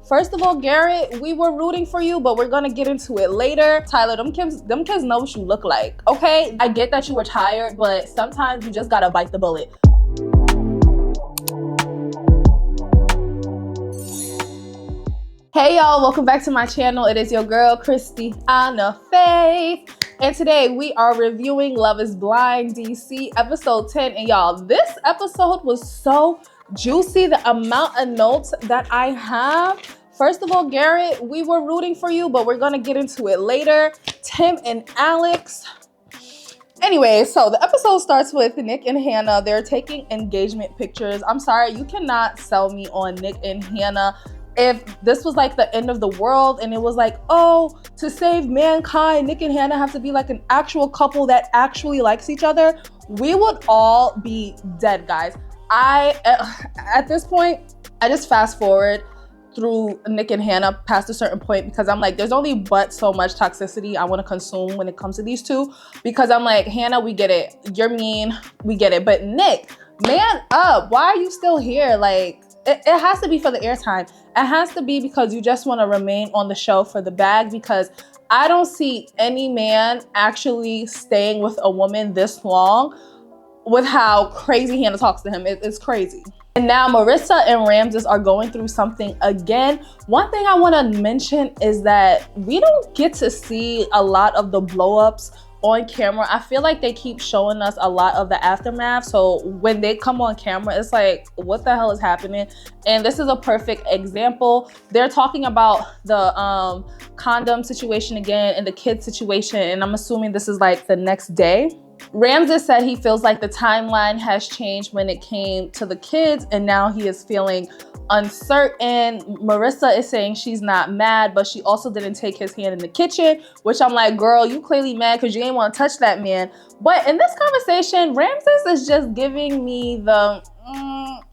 First of all, Garrett, we were rooting for you, but we're gonna get into it later. Tyler, them kids know what you look like, okay? I get that you were tired, but sometimes you just gotta bite the bullet. Hey y'all, welcome back to my channel. It is your girl, Christiana Faith. And today we are reviewing Love is Blind DC episode 10. And y'all, this episode was so juicy. The amount of notes that I have. First of all, Garrett, we were rooting for you, but we're gonna get into it later. Tim and Alex. Anyway, so the episode starts with Nick and Hannah. They're taking engagement pictures. I'm sorry, you cannot sell me on Nick and Hannah. If this was like the end of the world and it was like, oh, to save mankind, Nick and Hannah have to be like an actual couple that actually likes each other, we would all be dead, guys. At this point, I just fast forward through Nick and Hannah past a certain point because I'm like, there's only but so much toxicity I want to consume when it comes to these two, because I'm like, Hannah, we get it. You're mean, we get it. But Nick, man up. Why are you still here? Like, it has to be for the airtime. It has to be because you just want to remain on the show for the bag, because I don't see any man actually staying with a woman this long with how crazy Hannah talks to him. It's crazy. And now Marissa and Ramses are going through something again. One thing I want to mention is that we don't get to see a lot of the blow-ups on camera. I feel like they keep showing us a lot of the aftermath. So when they come on camera, it's like, what the hell is happening? And this is a perfect example. They're talking about the condom situation again and the kid situation. And I'm assuming this is like the next day. Ramses said he feels like the timeline has changed when it came to the kids, and now he is feeling uncertain. Marissa is saying she's not mad, but she also didn't take his hand in the kitchen, which I'm like, girl, you clearly mad because you ain't want to touch that man. But in this conversation, Ramses is just giving me the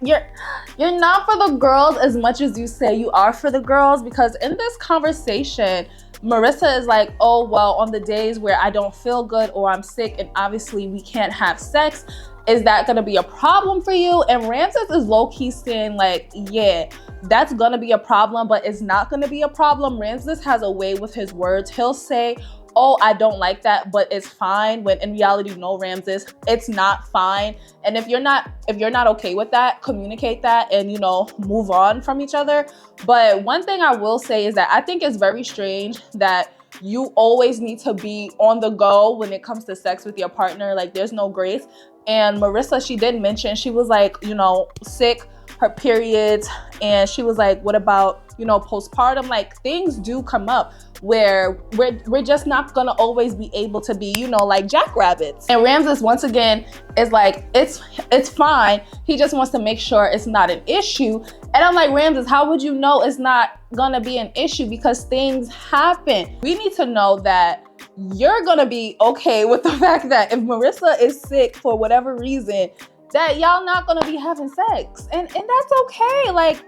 you're not for the girls as much as you say you are for the girls, because in this conversation, Marissa is like, oh, well, on the days where I don't feel good or I'm sick and obviously we can't have sex, is that gonna be a problem for you? And Ramses is low-key saying like, yeah, that's gonna be a problem, but it's not gonna be a problem. Ramses has a way with his words. He'll say, oh, I don't like that, but it's fine, when in reality, no, Ramses, it's not fine. And if you're not okay with that, communicate that and, you know, move on from each other. But one thing I will say is that I think it's very strange that you always need to be on the go when it comes to sex with your partner. Like, there's no grace. And Marissa, she did mention, she was like, you know, sick, her periods, and she was like, what about, you know, postpartum? Like, things do come up where we're just not gonna always be able to be, you know, like jackrabbits. And Ramses once again is like, it's fine. He just wants to make sure it's not an issue. And I'm like, Ramses, how would you know it's not gonna be an issue? Because things happen. We need to know that you're gonna be okay with the fact that if Marissa is sick for whatever reason, that y'all not gonna be having sex. And that's okay. Like,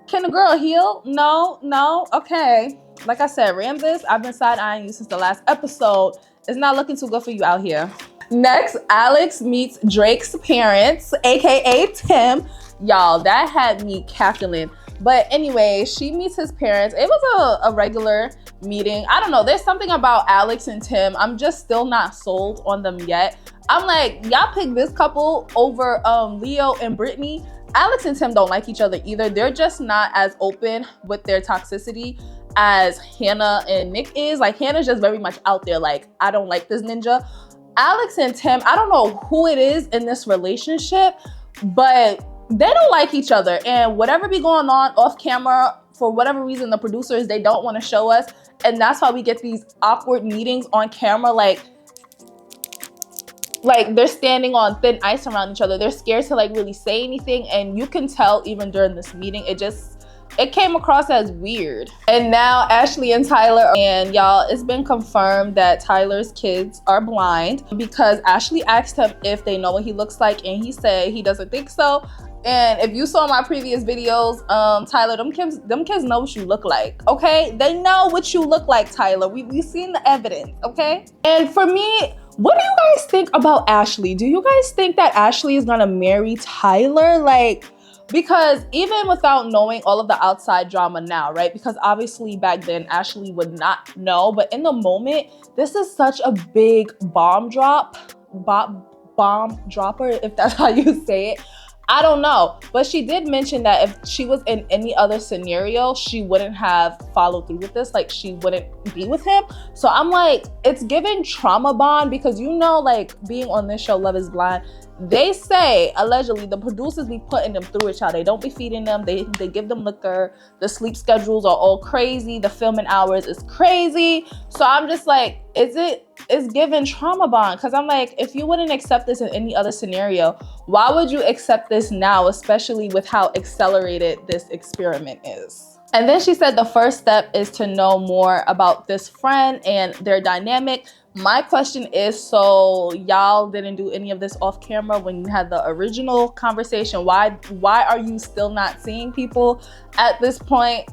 can a girl heal? No, okay. Like I said, Ramses, I've been side-eyeing you since the last episode. It's not looking too good for you out here. Next, Alex meets Drake's parents, aka Tim. Y'all, that had me cackling. But anyway, she meets his parents. It was a regular meeting. I don't know, there's something about Alex and Tim. I'm just still not sold on them yet. I'm like, y'all pick this couple over Leo and Brittany. Alex and Tim don't like each other either. They're just not as open with their toxicity as Hannah and Nick is. Like, Hannah's just very much out there, like, I don't like this ninja. Alex and Tim, I don't know who it is in this relationship, but they don't like each other. And whatever be going on off camera, for whatever reason, the producers, they don't want to show us. And that's why we get these awkward meetings on camera, like they're standing on thin ice around each other. They're scared to like really say anything. And you can tell even during this meeting, it came across as weird. And now Ashley and Tyler, and y'all, it's been confirmed that Tyler's kids are blind, because Ashley asked him if they know what he looks like, and he said he doesn't think so. And if you saw my previous videos, Tyler, them kids know what you look like, okay? They know what you look like, Tyler. We've seen the evidence, okay? And for me, what do you guys think about Ashley? Do you guys think that Ashley is gonna marry Tyler? Like, Because even without knowing all of the outside drama now, right? Because obviously back then Ashley would not know, but in the moment, this is such a big bomb dropper, if that's how you say it. I don't know, but she did mention that if she was in any other scenario, she wouldn't have followed through with this. Like, she wouldn't be with him. So I'm like, it's giving trauma bond, because you know, like, being on this show, Love is Blind, they say, allegedly, the producers be putting them through it, y'all. They don't be feeding them. They give them liquor. The sleep schedules are all crazy. The filming hours is crazy. So I'm just like, it's giving trauma bond. Because I'm like, if you wouldn't accept this in any other scenario, why would you accept this now, especially with how accelerated this experiment is? And then she said the first step is to know more about this friend and their dynamic. My question is, so y'all didn't do any of this off camera when you had the original conversation? Why are you still not seeing people at this point?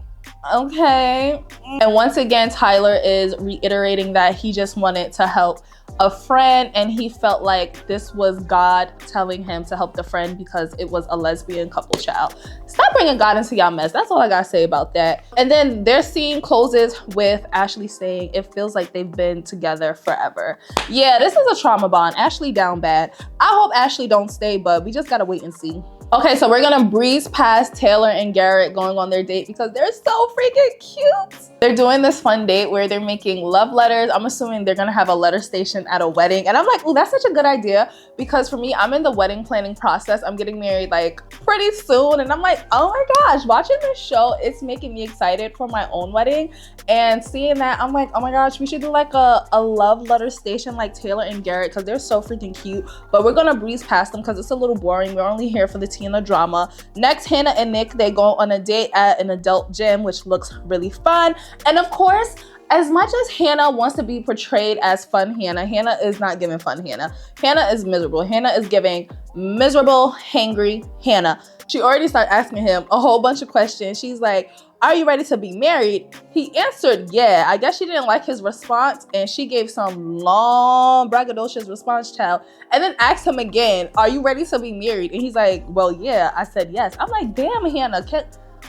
Okay. And once again, Tyler is reiterating that he just wanted to help a friend, and he felt like this was God telling him to help the friend because it was a lesbian couple, child. Stop bringing God into y'all mess. That's all I gotta say about that. And then their scene closes with Ashley saying it feels like they've been together forever. Yeah, this is a trauma bond. Ashley down bad. I hope Ashley don't stay, but we just gotta wait and see. Okay, so we're gonna breeze past Taylor and Garrett going on their date because they're so freaking cute. They're doing this fun date where they're making love letters. I'm assuming they're gonna have a letter station at a wedding. And I'm like, oh, that's such a good idea, because for me, I'm in the wedding planning process. I'm getting married like pretty soon. And I'm like, oh my gosh, watching this show, it's making me excited for my own wedding. And seeing that, I'm like, oh my gosh, we should do like a love letter station like Taylor and Garrett, because they're so freaking cute. But we're gonna breeze past them because it's a little boring. We're only here for the tea and the drama. Next, Hannah and Nick, they go on a date at an adult gym, which looks really fun. And of course, as much as Hannah wants to be portrayed as fun Hannah, Hannah is not giving fun Hannah. Hannah is miserable. Hannah is giving miserable, hangry Hannah. She already started asking him a whole bunch of questions. She's like, are you ready to be married? He answered, yeah. I guess she didn't like his response, and she gave some long braggadocious response, child. And then asked him again, are you ready to be married? And he's like, well, yeah. I said yes. I'm like, damn, Hannah,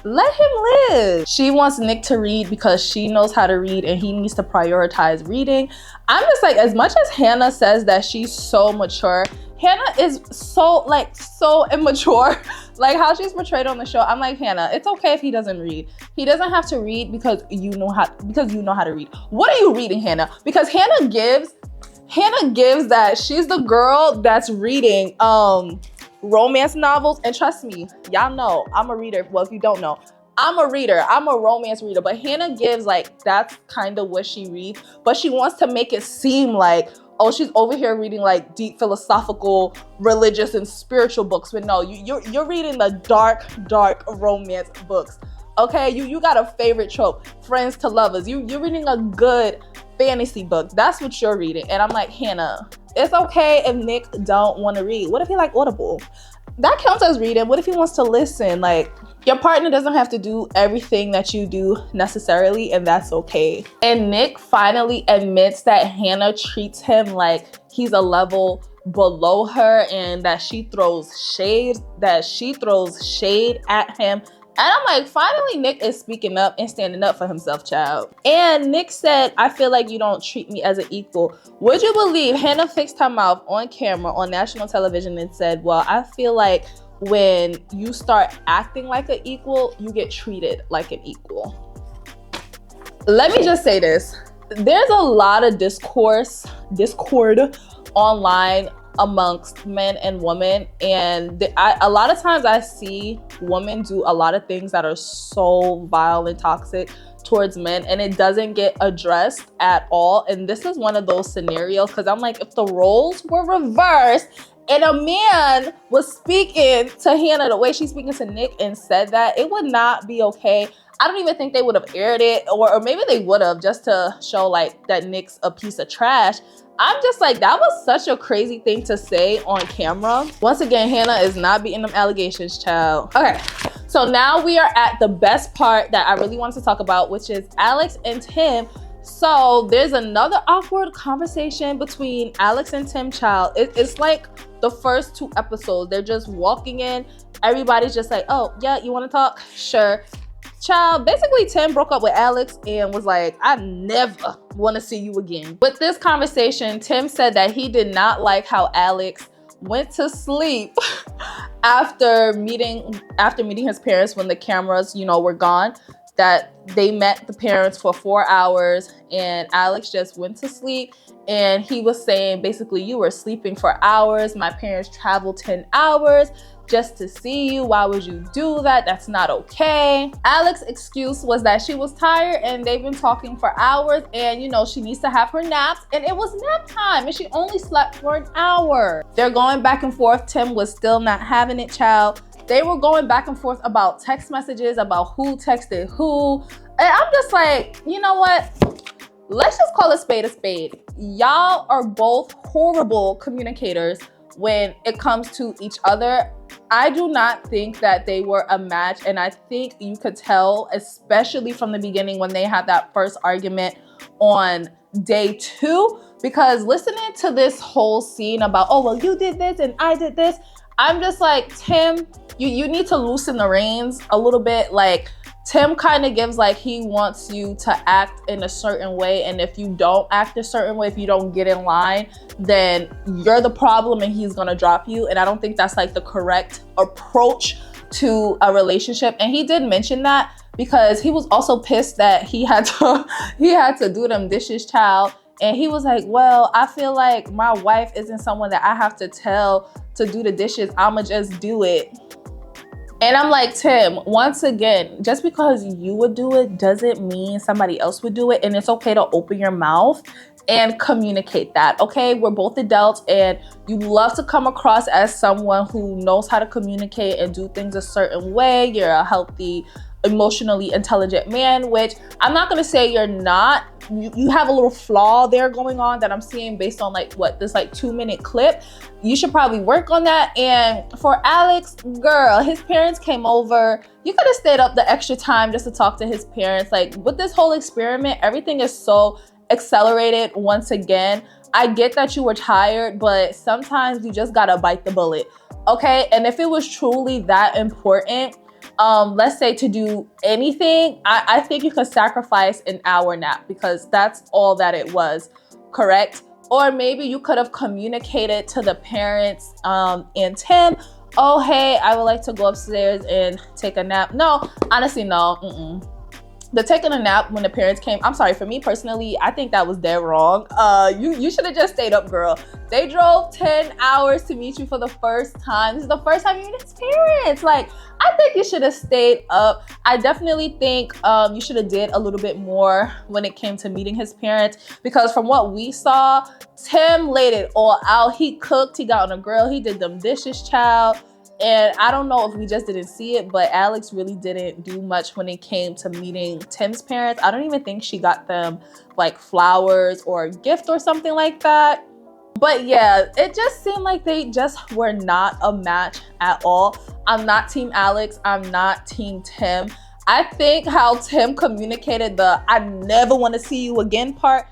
let him live. She wants Nick to read because she knows how to read and he needs to prioritize reading. I'm just like, as much as Hannah says that she's so mature, Hannah is so immature. Like how she's portrayed on the show. I'm like, Hannah, it's okay if he doesn't read. He doesn't have to read because you know how to read. What are you reading, Hannah? Because Hannah gives that she's the girl that's reading romance novels. And trust me, y'all know I'm a reader. Well, if you don't know, I'm a reader. I'm a romance reader. But Hannah gives like that's kind of what she reads. But she wants to make it seem like, oh, she's over here reading like deep philosophical, religious, and spiritual books. But no, you're reading the dark romance books. Okay, you got a favorite trope, friends to lovers. You're reading a good fantasy book. That's what you're reading. And I'm like, Hannah, it's okay if Nick don't want to read. What if he like Audible? That counts as reading. What if he wants to listen? Like, your partner doesn't have to do everything that you do necessarily, and that's okay. And Nick finally admits that Hannah treats him like he's a level below her, and that she throws shade at him. And I'm like, finally, Nick is speaking up and standing up for himself, child. And Nick said, I feel like you don't treat me as an equal. Would you believe Hannah fixed her mouth on camera on national television and said, well, I feel like when you start acting like an equal, you get treated like an equal. Let me just say this. There's a lot of discord online amongst men and women, and a lot of times I see women do a lot of things that are so vile and toxic towards men, and it doesn't get addressed at all. And this is one of those scenarios, because I'm like, if the roles were reversed and a man was speaking to Hannah the way she's speaking to Nick and said that, it would not be okay. I don't even think they would have aired it, or maybe they would have, just to show like that Nick's a piece of trash. I'm just like, that was such a crazy thing to say on camera. Once again, Hannah is not beating them allegations, child. Okay, so now we are at the best part that I really wanted to talk about, which is Alex and Tim So there's another awkward conversation between Alex and Tim Child. It's like the first 2 episodes. They're just walking in. Everybody's just like, oh, yeah, you want to talk? Sure. Child, basically Tim broke up with Alex and was like, I never want to see you again. With this conversation, Tim said that he did not like how Alex went to sleep after meeting his parents when the cameras, were gone. That they met the parents for 4 hours and Alex just went to sleep, and he was saying basically, you were sleeping for hours. My parents traveled 10 hours just to see you. Why would you do that? That's not okay. Alex's excuse was that she was tired and they've been talking for hours, and she needs to have her naps, and it was nap time and she only slept for an hour. They're going back and forth. Tim was still not having it, child. They were going back and forth about text messages, about who texted who. And I'm just like, you know what? Let's just call a spade a spade. Y'all are both horrible communicators when it comes to each other. I do not think that they were a match. And I think you could tell, especially from the beginning when they had that first argument on day 2, because listening to this whole scene about, oh, well, you did this and I did this. I'm just like, Tim, you need to loosen the reins a little bit. Like, Tim kind of gives like he wants you to act in a certain way, and if you don't act a certain way, if you don't get in line, then you're the problem and he's gonna drop you. And I don't think that's like the correct approach to a relationship. And he did mention that because he was also pissed that he had to do them dishes, child. And he was like, well, I feel like my wife isn't someone that I have to tell to do the dishes. I'ma just do it. And I'm like, Tim, once again, just because you would do it doesn't mean somebody else would do it. And it's okay to open your mouth and communicate that, okay? We're both adults, and you love to come across as someone who knows how to communicate and do things a certain way. You're a healthy, emotionally intelligent man, which I'm not gonna say you're not. You have a little flaw there going on that I'm seeing based on this 2-minute clip. You should probably work on that. And for Alex, girl, his parents came over. You could have stayed up the extra time just to talk to his parents. Like, with this whole experiment, everything is so accelerated once again. I get that you were tired, but sometimes you just gotta bite the bullet, okay? And if it was truly that important, let's say to do anything, I think you could sacrifice an hour nap, because that's all that it was, correct? Or maybe you could have communicated to the parents and Tim, oh, hey, I would like to go upstairs and take a nap. No, honestly, no. The taking a nap when the parents came, I'm sorry, for me personally, I think that was dead wrong. You should have just stayed up, girl. They drove 10 hours to meet you for the first time. This is the first time you meet his parents. Like, I think you should have stayed up. I definitely think you should have did a little bit more when it came to meeting his parents, because from what we saw, Tim laid it all out. He cooked, he got on a grill, he did them dishes, child. And I don't know if we just didn't see it, but Alex really didn't do much when it came to meeting Tim's parents. I don't even think she got them like flowers or a gift or something like that. But yeah, it just seemed like they just were not a match at all. I'm not team Alex. I'm not team Tim. I think how Tim communicated the I never want to see you again part,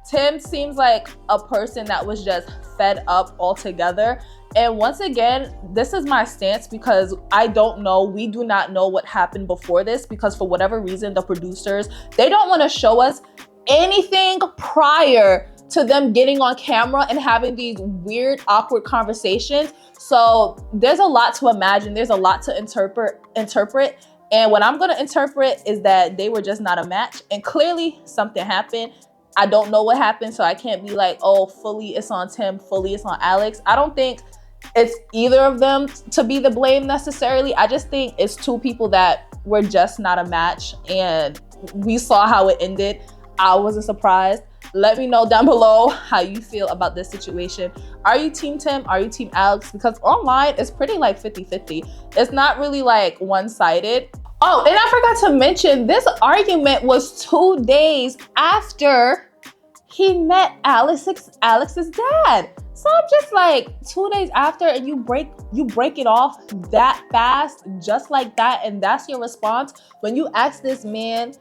Tim seems like a person that was just fed up altogether. And once again, this is my stance, because I don't know. We do not know what happened before this, because for whatever reason, the producers, they don't want to show us anything prior to them getting on camera and having these weird, awkward conversations. So there's a lot to imagine. There's a lot to interpret. And what I'm going to interpret is that they were just not a match. And clearly something happened. I don't know what happened, so I can't be like, oh, fully it's on Tim, fully it's on Alex. I don't think it's either of them to be the blame necessarily. I just think it's two people that were just not a match, and we saw how it ended. I wasn't surprised. Let me know down below how you feel about this situation. Are you team Tim? Are you team Alex? Because online it's pretty like 50-50. It's not really like one-sided. Oh, and I forgot to mention, this argument was 2 days after he met Alex's dad. So I'm just like, 2 days after, and you break it off that fast, just like that, and that's your response when you ask this man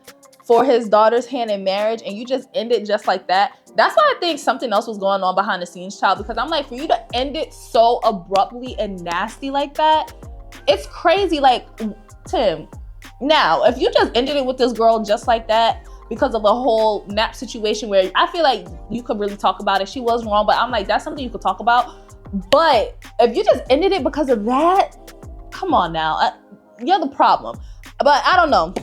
for his daughter's hand in marriage, and you just end it just like that. That's why I think something else was going on behind the scenes, child, because I'm like, for you to end it so abruptly and nasty like that, it's crazy. Like, Tim, now, if you just ended it with this girl just like that because of the whole nap situation where I feel like you could really talk about it, she was wrong, but I'm like, that's something you could talk about. But if you just ended it because of that, come on now, you're the problem. But I don't know.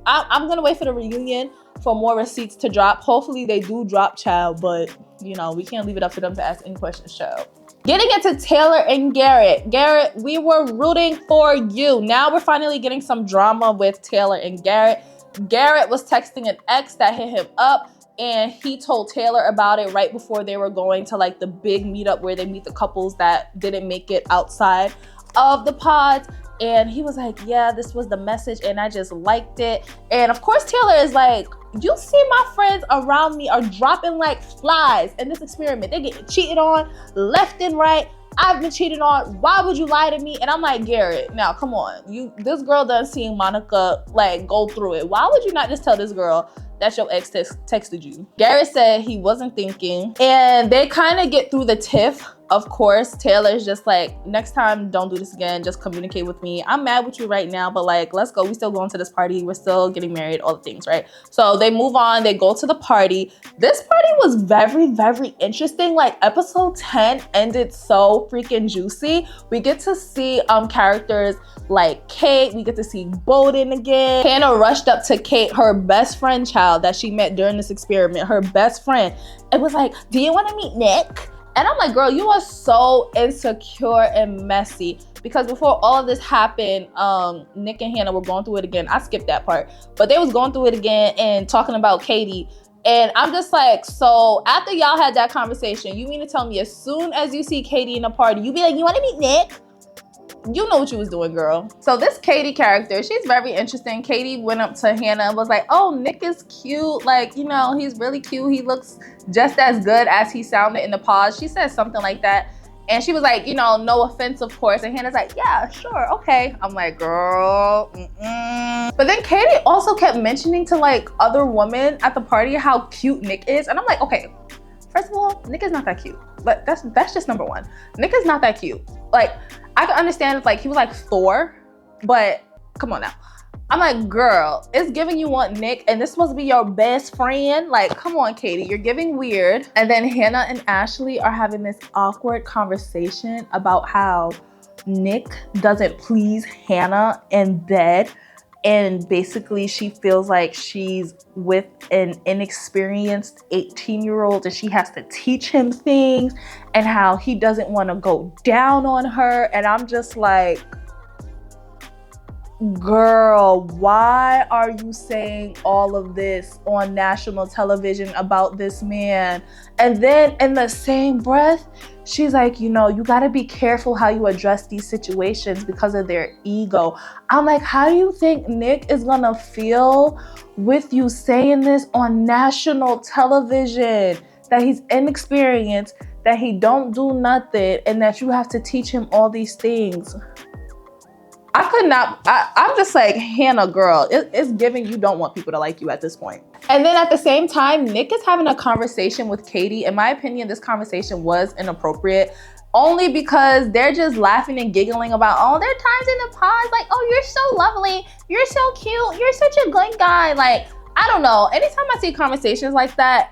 I'm gonna wait for the reunion for more receipts to drop. Hopefully they do drop, child, but you know, we can't leave it up to them to ask any questions, child. Getting into Taylor and Garrett. Garrett, we were rooting for you. Now we're finally getting some drama with Taylor and Garrett. Garrett was texting an ex that hit him up, and he told Taylor about it right before they were going to like the big meetup where they meet the couples that didn't make it outside of the pods. And he was like, yeah, this was the message and I just liked it. And of course, Taylor is like, you see my friends around me are dropping like flies in this experiment. They're getting cheated on left and right. I've been cheated on. Why would you lie to me? And I'm like, Garrett, now come on. This girl done seen Monica like go through it. Why would you not just tell this girl that your ex texted you? Garrett said he wasn't thinking, and they kind of get through the tiff. Of course, Taylor's just like, next time, don't do this again. Just communicate with me. I'm mad with you right now, but like, let's go. We still going to this party. We're still getting married, all the things, right? So they move on. They go to the party. This party was very, very interesting. Like episode 10 ended so freaking juicy. We get to see characters like Kate. We get to see Bowden again. Hannah rushed up to Kate, her best friend child that she met during this experiment, her best friend. It was like, do you want to meet Nick? And I'm like, girl, you are so insecure and messy. Because before all of this happened, Nick and Hannah were going through it again. I skipped that part. But they was going through it again and talking about Katie. And I'm just like, so after y'all had that conversation, you mean to tell me as soon as you see Katie in a party, you be like, you want to meet Nick? You know what you was doing, girl. So this Katie character, she's very interesting. Katie went up to Hannah and was like, oh, Nick is cute. Like, you know, he's really cute. He looks just as good as he sounded in the pause. She said something like that. And she was like, you know, no offense, of course. And Hannah's like, yeah, sure, okay. I'm like, girl, But then Katie also kept mentioning to like other women at the party how cute Nick is. And I'm like, okay, first of all, Nick is not that cute. But that's just number one. Nick is not that cute. Like, I can understand if like he was like Thor, but come on now. I'm like, girl, it's giving you want Nick, and this supposed to be your best friend. Like, come on, Katie, you're giving weird. And then Hannah and Ashley are having this awkward conversation about how Nick doesn't please Hannah in bed. And basically she feels like she's with an inexperienced 18-year-old and she has to teach him things, and how he doesn't want to go down on her. And I'm just like, girl, why are you saying all of this on national television about this man? And then in the same breath, she's like, you know, you got to be careful how you address these situations because of their ego. I'm like, how do you think Nick is going to feel with you saying this on national television? That he's inexperienced, that he don't do nothing, and that you have to teach him all these things. I could not, I'm just like, Hannah, girl, it's giving you don't want people to like you at this point. And then at the same time, Nick is having a conversation with Katie. In my opinion, this conversation was inappropriate, only because they're just laughing and giggling about, oh, there are times in the pause, like, oh, you're so lovely, you're so cute, you're such a good guy. Like, I don't know. Anytime I see conversations like that,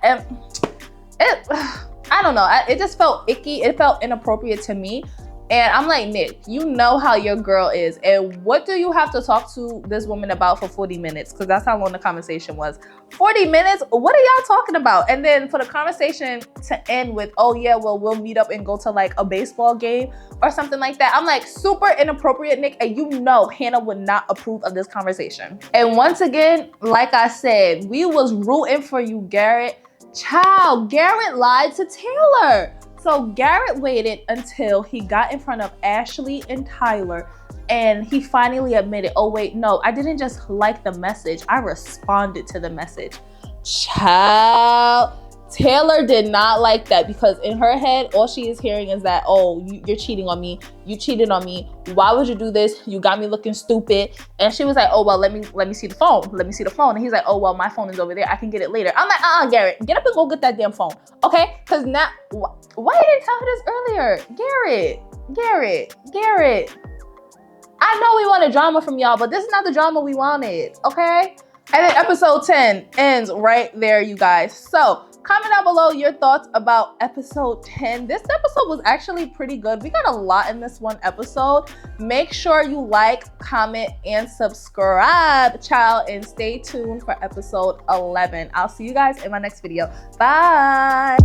I don't know. It just felt icky. It felt inappropriate to me. And I'm like, Nick, you know how your girl is. And what do you have to talk to this woman about for 40 minutes? Because that's how long the conversation was. 40 minutes? What are y'all talking about? And then for the conversation to end with, oh yeah, well, we'll meet up and go to like a baseball game or something like that. I'm like, super inappropriate, Nick. And you know Hannah would not approve of this conversation. And once again, like I said, we was rooting for you, Garrett. Child, Garrett lied to Taylor. So Garrett waited until he got in front of Ashley and Tyler, and he finally admitted, oh wait, no, I didn't just like the message, I responded to the message. Child, Taylor did not like that because in her head, all she is hearing is that, oh, you're cheating on me. You cheated on me. Why would you do this? You got me looking stupid. And she was like, oh, well, let me see the phone. Let me see the phone. And he's like, oh, well, my phone is over there. I can get it later. I'm like, Garrett, get up and go get that damn phone. Okay? Because now, why you didn't tell her this earlier? Garrett. I know we wanted drama from y'all, but this is not the drama we wanted, okay? And then episode 10 ends right there, you guys. So comment down below your thoughts about episode 10. This episode was actually pretty good. We got a lot in this one episode. Make sure you like, comment, and subscribe, child, and stay tuned for episode 11. I'll see you guys in my next video. Bye.